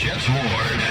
Jets Ward.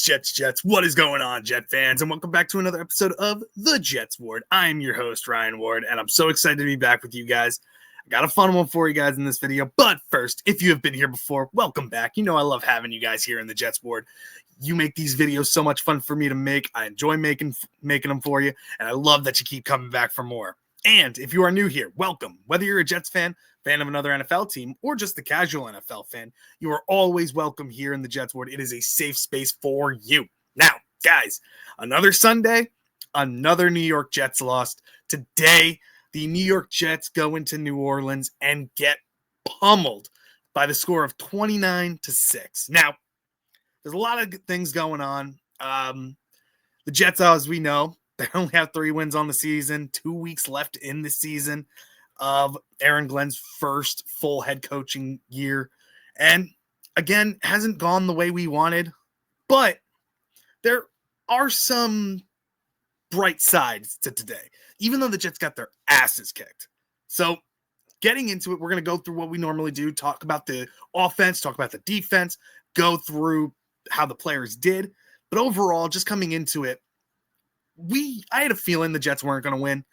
Jets, Jets. What is going on, Jet fans? And welcome back to another episode of The Jets Ward. I'm your host, Ryan Ward, and I'm so excited to be back with you guys. I got a fun one for you guys in this video. But first, if you have been here before, welcome back. You know I love having you guys here in The Jets Ward. You make these videos so much fun for me to make. I enjoy making them for you, and I love that you keep coming back for more. And if you are new here, welcome. Whether you're a Jets fan of another NFL team, or just the casual NFL fan, you are always welcome here in the Jets Ward. It is a safe space for you. Now, guys, another Sunday, another New York Jets lost. Today, the New York Jets go into New Orleans and get pummeled by the score of 29-6. Now, there's a lot of things going on. The Jets, as we know, they only have 3 wins on the season, 2 weeks left in the season of Aaron Glenn's first full head coaching year. And again, hasn't gone the way we wanted, but there are some bright sides to today, even though the Jets got their asses kicked. So getting into it, we're going to go through what we normally do, talk about the offense, talk about the defense, go through how the players did. But overall, just coming into it, I had a feeling the Jets weren't going to win.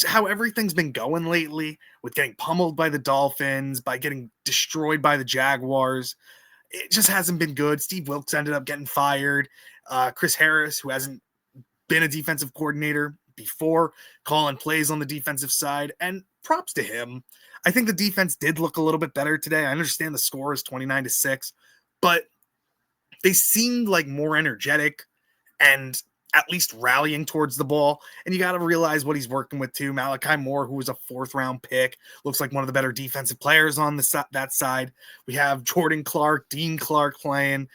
How everything's been going lately with getting pummeled by the Dolphins, by getting destroyed by the Jaguars, it just hasn't been good. Steve Wilkes ended up getting fired. Chris Harris, who hasn't been a defensive coordinator before, calling plays on the defensive side, and props to him. I think the defense did look a little bit better today. I understand the score is 29-6, but they seemed like more energetic and at least rallying towards the ball. And you got to realize what he's working with too. Malachi Moore, who was a 4th-round pick, looks like one of the better defensive players on that side. We have Jordan Clark, Dean Clark playing,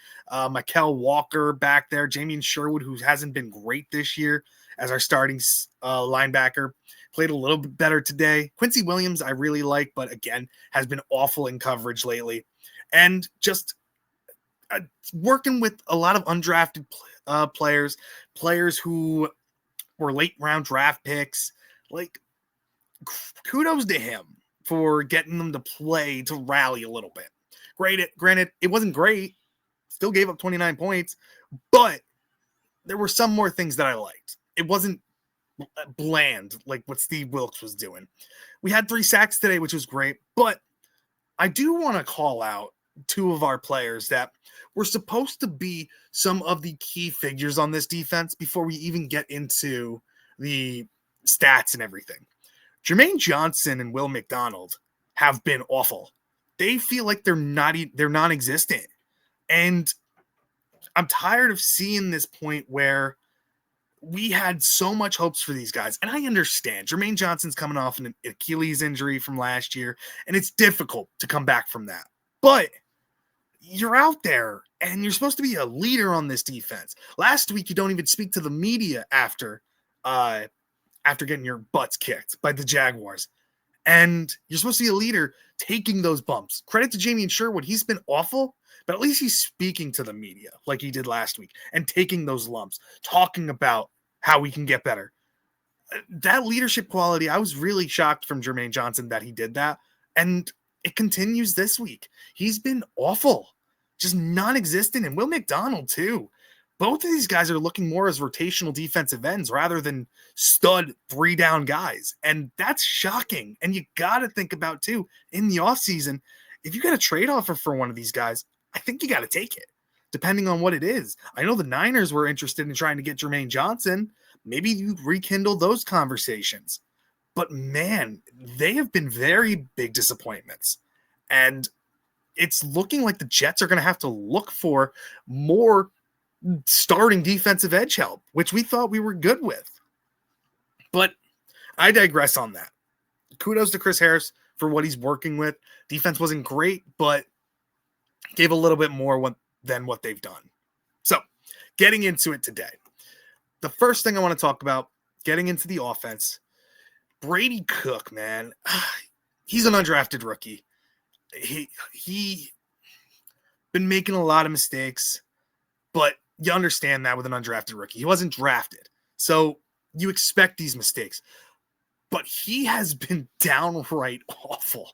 Mikel Walker back there, Jamien Sherwood, who hasn't been great this year as our starting linebacker, played a little bit better today. Quincy Williams, I really like, but again, has been awful in coverage lately. And just working with a lot of undrafted players who were late round draft picks. Like, kudos to him for getting them to play, to rally a little bit. Granted, it wasn't great. Still gave up 29 points, but there were some more things that I liked. It wasn't bland like what Steve Wilkes was doing. We had 3 sacks today, which was great, but I do want to call out 2 of our players that were supposed to be some of the key figures on this defense before we even get into the stats and everything. Jermaine Johnson and Will McDonald have been awful. They feel like they're non-existent. And I'm tired of seeing this point where we had so much hopes for these guys. And I understand Jermaine Johnson's coming off an Achilles injury from last year, and it's difficult to come back from that. But you're out there and you're supposed to be a leader on this defense. Last week, you don't even speak to the media after getting your butts kicked by the Jaguars. And you're supposed to be a leader taking those bumps. Credit to Jamien Sherwood. He's been awful, but at least he's speaking to the media like he did last week and taking those lumps, talking about how we can get better. That leadership quality, I was really shocked from Jermaine Johnson that he did that. And it continues this week. He's been awful, just non-existent. And Will McDonald, too. Both of these guys are looking more as rotational defensive ends rather than stud 3-down guys. And that's shocking. And you got to think about, too, in the offseason, if you got a trade offer for one of these guys, I think you got to take it, depending on what it is. I know the Niners were interested in trying to get Jermaine Johnson. Maybe you rekindle those conversations. But, man, they have been very big disappointments. And it's looking like the Jets are going to have to look for more starting defensive edge help, which we thought we were good with. But I digress on that. kudos to Chris Harris for what he's working with. Defense wasn't great, but gave a little bit more than what they've done. So, getting into it today. The first thing I want to talk about, getting into the offense, Brady Cook, man. He's an undrafted rookie. He been making a lot of mistakes, but you understand that with an undrafted rookie. He wasn't drafted, so you expect these mistakes. But he has been downright awful.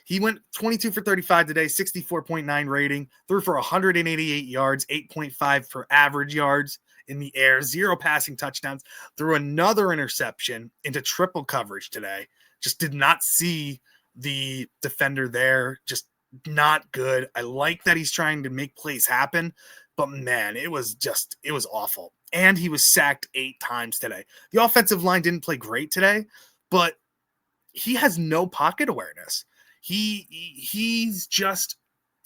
He went 22 for 35 today, 64.9 rating, threw for 188 yards, 8.5 per average yards in the air, 0 passing touchdowns, threw another interception into triple coverage today. Just did not see the defender there. Just not good. I like that he's trying to make plays happen, but man, it was awful. And he was sacked 8 times today. The offensive line didn't play great today, but he has no pocket awareness. He's just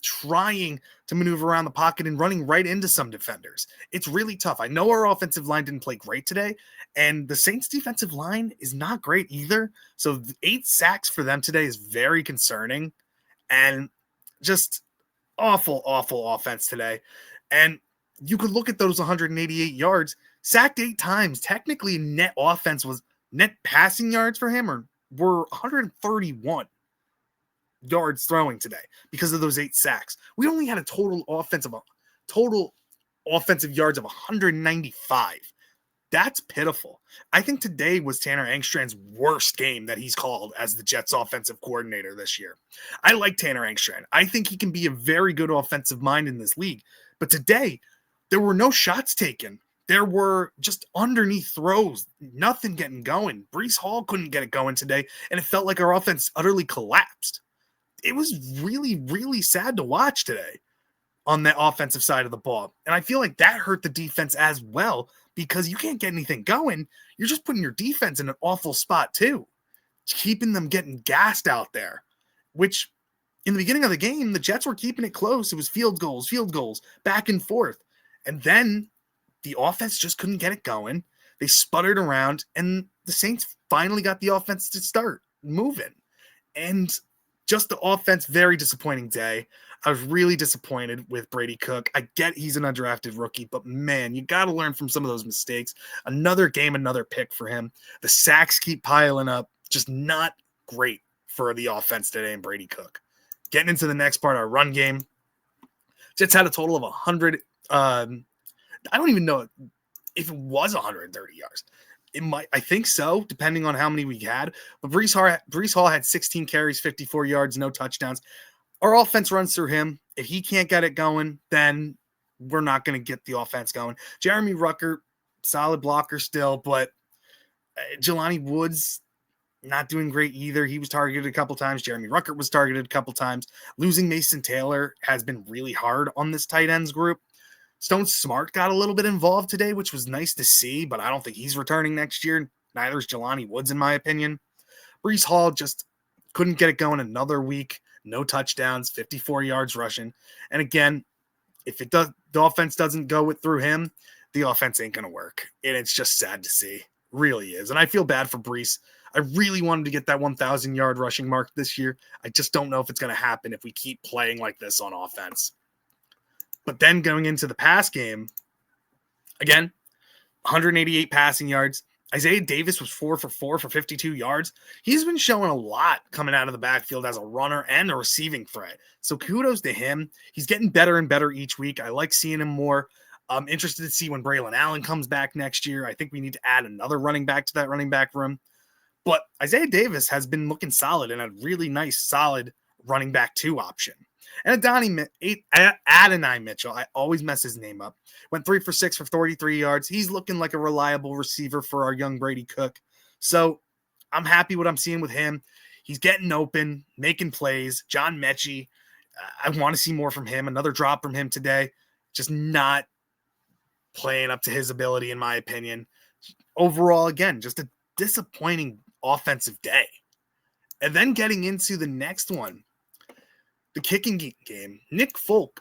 trying to maneuver around the pocket and running right into some defenders. It's really tough. I know our offensive line didn't play great today, and the Saints defensive line is not great either. So 8 sacks for them today is very concerning, and just awful offense today. And you could look at those 188 yards, sacked 8 times. Technically, net passing yards for him were 131 yards throwing today because of those 8 sacks. We only had a total offensive yards of 195. That's pitiful. I think today was Tanner Engstrand's worst game that he's called as the Jets offensive coordinator this year. I like Tanner Engstrand. I think he can be a very good offensive mind in this league. But today, there were no shots taken. There were just underneath throws, nothing getting going. Breece Hall couldn't get it going today, and it felt like our offense utterly collapsed. It was really, really sad to watch today on the offensive side of the ball. And I feel like that hurt the defense as well, because you can't get anything going. You're just putting your defense in an awful spot too, keeping them getting gassed out there, which in the beginning of the game, the Jets were keeping it close. It was field goals, back and forth. And then the offense just couldn't get it going. They sputtered around, and the Saints finally got the offense to start moving. And just the offense, very disappointing day. I was really disappointed with Brady Cook. I get he's an undrafted rookie, but man, you got to learn from some of those mistakes. Another game, another pick for him. The sacks keep piling up. Just not great for the offense today and Brady Cook. Getting into the next part, our run game. Jets had a total of 100. I don't even know if it was 130 yards. It might, I think so, depending on how many we had. But Breece Hall had 16 carries, 54 yards, no touchdowns. Our offense runs through him. If he can't get it going, then we're not going to get the offense going. Jeremy Ruckert, solid blocker still, but Jelani Woods not doing great either. He was targeted a couple times. Jeremy Ruckert was targeted a couple times. Losing Mason Taylor has been really hard on this tight ends group. Stone Smart got a little bit involved today, which was nice to see, but I don't think he's returning next year. Neither is Jelani Woods, in my opinion. Breece Hall just couldn't get it going another week. No touchdowns, 54 yards rushing. And again, if the offense doesn't go through him, the offense ain't going to work. And it's just sad to see. Really is. And I feel bad for Breece. I really wanted to get that 1,000-yard rushing mark this year. I just don't know if it's going to happen if we keep playing like this on offense. But then going into the pass game, again, 188 passing yards. Isaiah Davis was 4 for 4 for 52 yards. He's been showing a lot coming out of the backfield as a runner and a receiving threat. So kudos to him. He's getting better and better each week. I like seeing him more. I'm interested to see when Braylon Allen comes back next year. I think we need to add another running back to that running back room. But Isaiah Davis has been looking solid and a really nice, solid running back 2 option. And Adonai Mitchell, I always mess his name up, went 3 for 6 for 33 yards. He's looking like a reliable receiver for our young Brady Cook. So I'm happy what I'm seeing with him. He's getting open, making plays. John Mechie, I want to see more from him. Another drop from him today. Just not playing up to his ability, in my opinion. Overall, again, just a disappointing offensive day. And then getting into the next one, the kicking game. Nick Folk,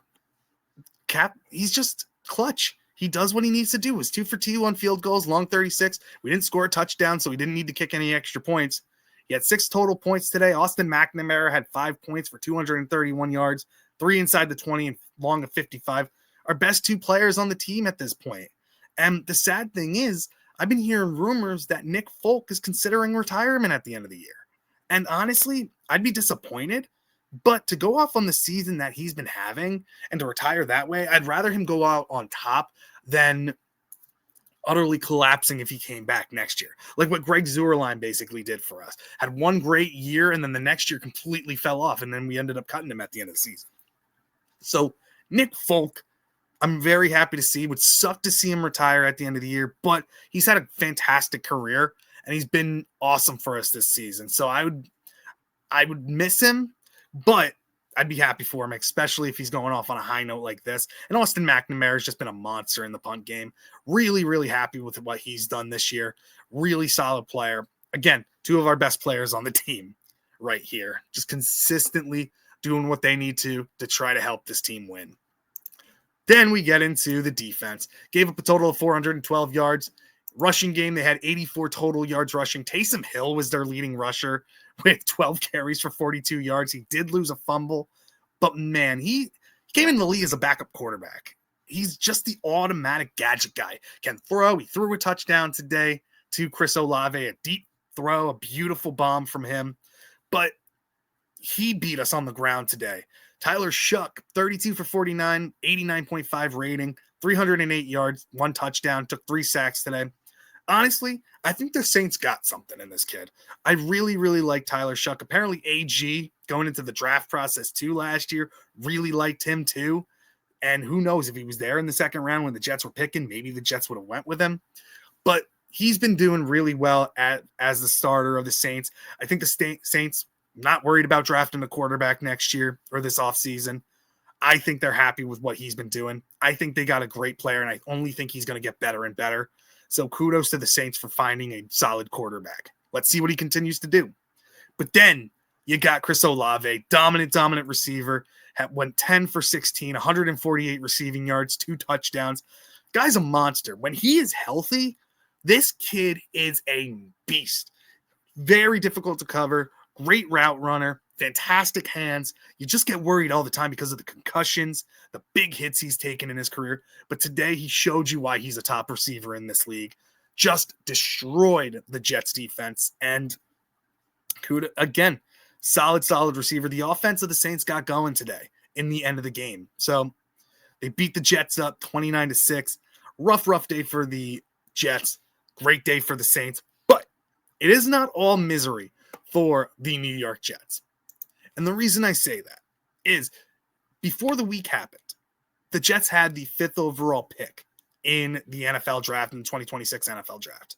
he's just clutch. He does what he needs to do. It was 2 for 2 on field goals, long 36. We didn't score a touchdown, so we didn't need to kick any extra points. He had 6 total points today. Austin McNamara had 5 points for 231 yards, 3 inside the 20 and long of 55. Our best 2 players on the team at this point. And the sad thing is, I've been hearing rumors that Nick Folk is considering retirement at the end of the year. And honestly, I'd be disappointed. But to go off on the season that he's been having and to retire that way, I'd rather him go out on top than utterly collapsing if he came back next year. Like what Greg Zuerlein basically did for us. Had one great year and then the next year completely fell off, and then we ended up cutting him at the end of the season. So Nick Folk, I'm very happy to see. Would suck to see him retire at the end of the year, but he's had a fantastic career and he's been awesome for us this season. So I would miss him, but I'd be happy for him, especially if he's going off on a high note like this. And Austin McNamara has just been a monster in the punt game. Really, really happy with what he's done this year. Really solid player. Again, 2 of our best players on the team right here. Just consistently doing what they need to try to help this team win. Then we get into the defense. Gave up a total of 412 yards. Rushing game, they had 84 total yards rushing. Taysom Hill was their leading rusher with 12 carries for 42 yards. He did lose a fumble, but man, he came in the league as a backup quarterback. He's just the automatic gadget guy. Can throw. He threw a touchdown today to Chris Olave, a deep throw, a beautiful bomb from him. But he beat us on the ground today. Tyler Shuck, 32 for 49, 89.5 rating, 308 yards, 1 touchdown, took 3 sacks today. Honestly, I think the Saints got something in this kid. I really, really like Tyler Shuck. Apparently, AG, going into the draft process too last year, really liked him too. And who knows, if he was there in the second round when the Jets were picking, maybe the Jets would have went with him. But he's been doing really well as the starter of the Saints. I think the Saints not worried about drafting a quarterback next year or this offseason. I think they're happy with what he's been doing. I think they got a great player, and I only think he's going to get better and better. So kudos to the Saints for finding a solid quarterback. Let's see what he continues to do. But then you got Chris Olave, dominant receiver, went 10 for 16, 148 receiving yards, 2 touchdowns. Guy's a monster. When he is healthy, this kid is a beast. Very difficult to cover, great route runner, fantastic hands. You just get worried all the time because of the concussions, the big hits he's taken in his career. But today he showed you why he's a top receiver in this league. Just destroyed the Jets defense. And again, solid receiver. The offense of the Saints got going today in the end of the game. So they beat the Jets up 29-6. Rough day for the Jets. Great day for the Saints. But it is not all misery for the New York Jets. And the reason I say that is before the week happened, the Jets had the 5th overall pick in the NFL draft, in the 2026 NFL draft.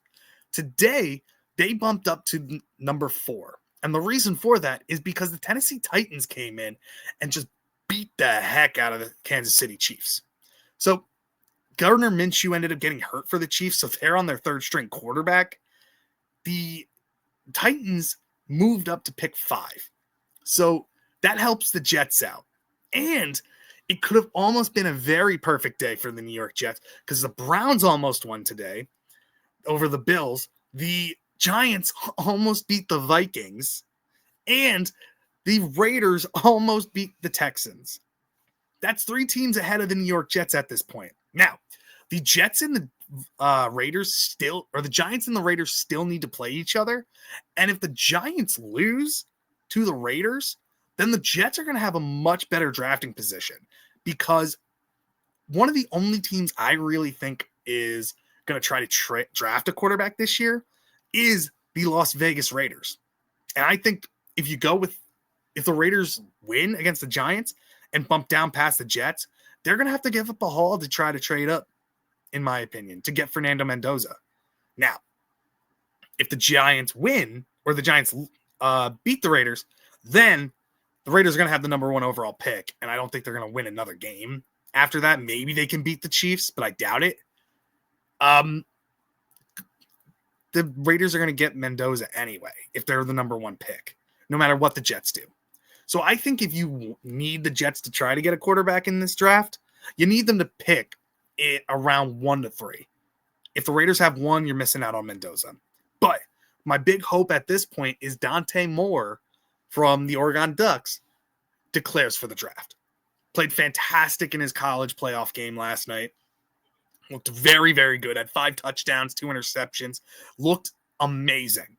Today, they bumped up to number 4. And the reason for that is because the Tennessee Titans came in and just beat the heck out of the Kansas City Chiefs. So Gardner Minshew ended up getting hurt for the Chiefs, so they're on their 3rd string quarterback. The Titans moved up to pick 5. So that helps the Jets out. And it could have almost been a very perfect day for the New York Jets because the Browns almost won today over the Bills. The Giants almost beat the Vikings. And the Raiders almost beat the Texans. That's 3 teams ahead of the New York Jets at this point. Now, the Jets and the the Giants and the Raiders still need to play each other. And if the Giants lose to the Raiders, then the Jets are going to have a much better drafting position because one of the only teams I really think is going to try to draft a quarterback this year is the Las Vegas Raiders. And I think if the Raiders win against the Giants and bump down past the Jets, they're going to have to give up a haul to try to trade up, in my opinion, to get Fernando Mendoza. Now, if the Giants win or the Giants beat the Raiders, then the Raiders are going to have the number 1 overall pick, and I don't think they're going to win another game. After that, maybe they can beat the Chiefs, but I doubt it. The Raiders are going to get Mendoza anyway if they're the number 1 pick, no matter what the Jets do. So I think if you need the Jets to try to get a quarterback in this draft, you need them to pick it around 1 to 3. If the Raiders have 1, you're missing out on Mendoza. But my big hope at this point is Dante Moore from the Oregon Ducks declares for the draft. Played fantastic in his college playoff game last night. Looked very, very good. Had 5 touchdowns, 2 interceptions. Looked amazing.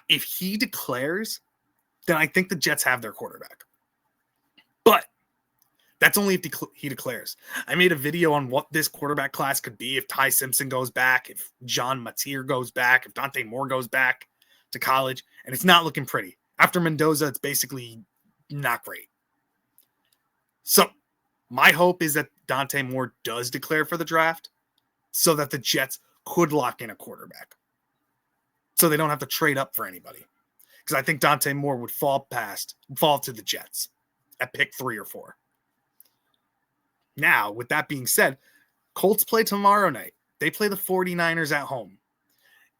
If he declares, then I think the Jets have their quarterback. But that's only if he declares. I made a video on what this quarterback class could be if Ty Simpson goes back, if John Mateer goes back, if Dante Moore goes back to college, and it's not looking pretty. After Mendoza, it's basically not great. So my hope is that Dante Moore does declare for the draft so that the Jets could lock in a quarterback. So they don't have to trade up for anybody. Because I think Dante Moore would fall to the Jets at pick 3 or 4. Now, with that being said, Colts play tomorrow night. They play the 49ers at home.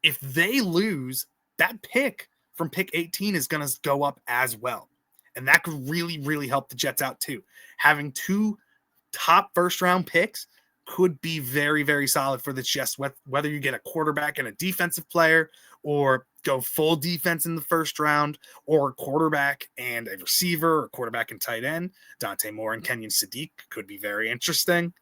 If they lose, that pick from pick 18 is going to go up as well. And that could really, really help the Jets out too. Having 2 top first-round picks could be very, very solid for the Jets, whether you get a quarterback and a defensive player or go full defense in the first round, or a quarterback and a receiver, or quarterback and tight end. Dante Moore and Kenyon Sadiq could be very interesting.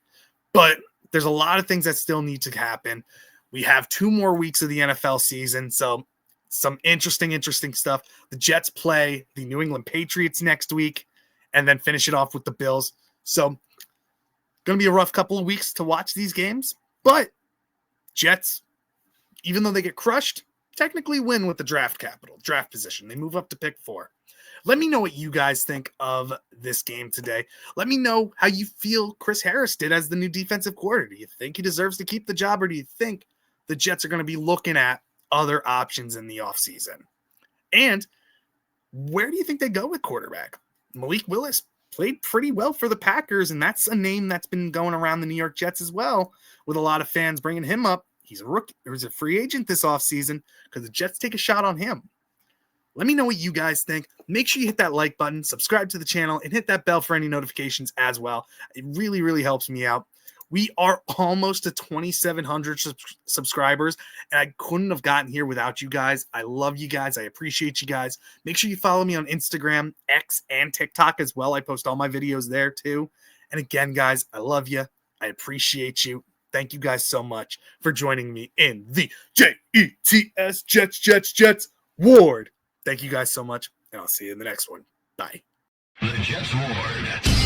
But there's a lot of things that still need to happen. We have 2 more weeks of the NFL season, so some interesting stuff. The Jets play the New England Patriots next week and then finish it off with the Bills. So going to be a rough couple of weeks to watch these games, but Jets, even though they get crushed, technically win with the draft position. They move up to pick 4. Let me know what you guys think of this game today. Let me know how you feel Chris Harris did as the new defensive coordinator. Do you think he deserves to keep the job, or do you think the Jets are going to be looking at other options in the offseason? And where do you think they go with quarterback? Malik Willis played pretty well for the Packers, and that's a name that's been going around the New York Jets as well, with a lot of fans bringing him up. He's a rookie, or he's a free agent this offseason. Could the Jets take a shot on him? Let me know what you guys think. Make sure you hit that like button, subscribe to the channel, and hit that bell for any notifications as well. It really, really helps me out. We are almost to 2,700 subscribers, and I couldn't have gotten here without you guys. I love you guys. I appreciate you guys. Make sure you follow me on Instagram, X, and TikTok as well. I post all my videos there too. And again, guys, I love you. I appreciate you. Thank you guys so much for joining me in the Jets Ward. Thank you guys so much, and I'll see you in the next one. Bye. The Jets Ward.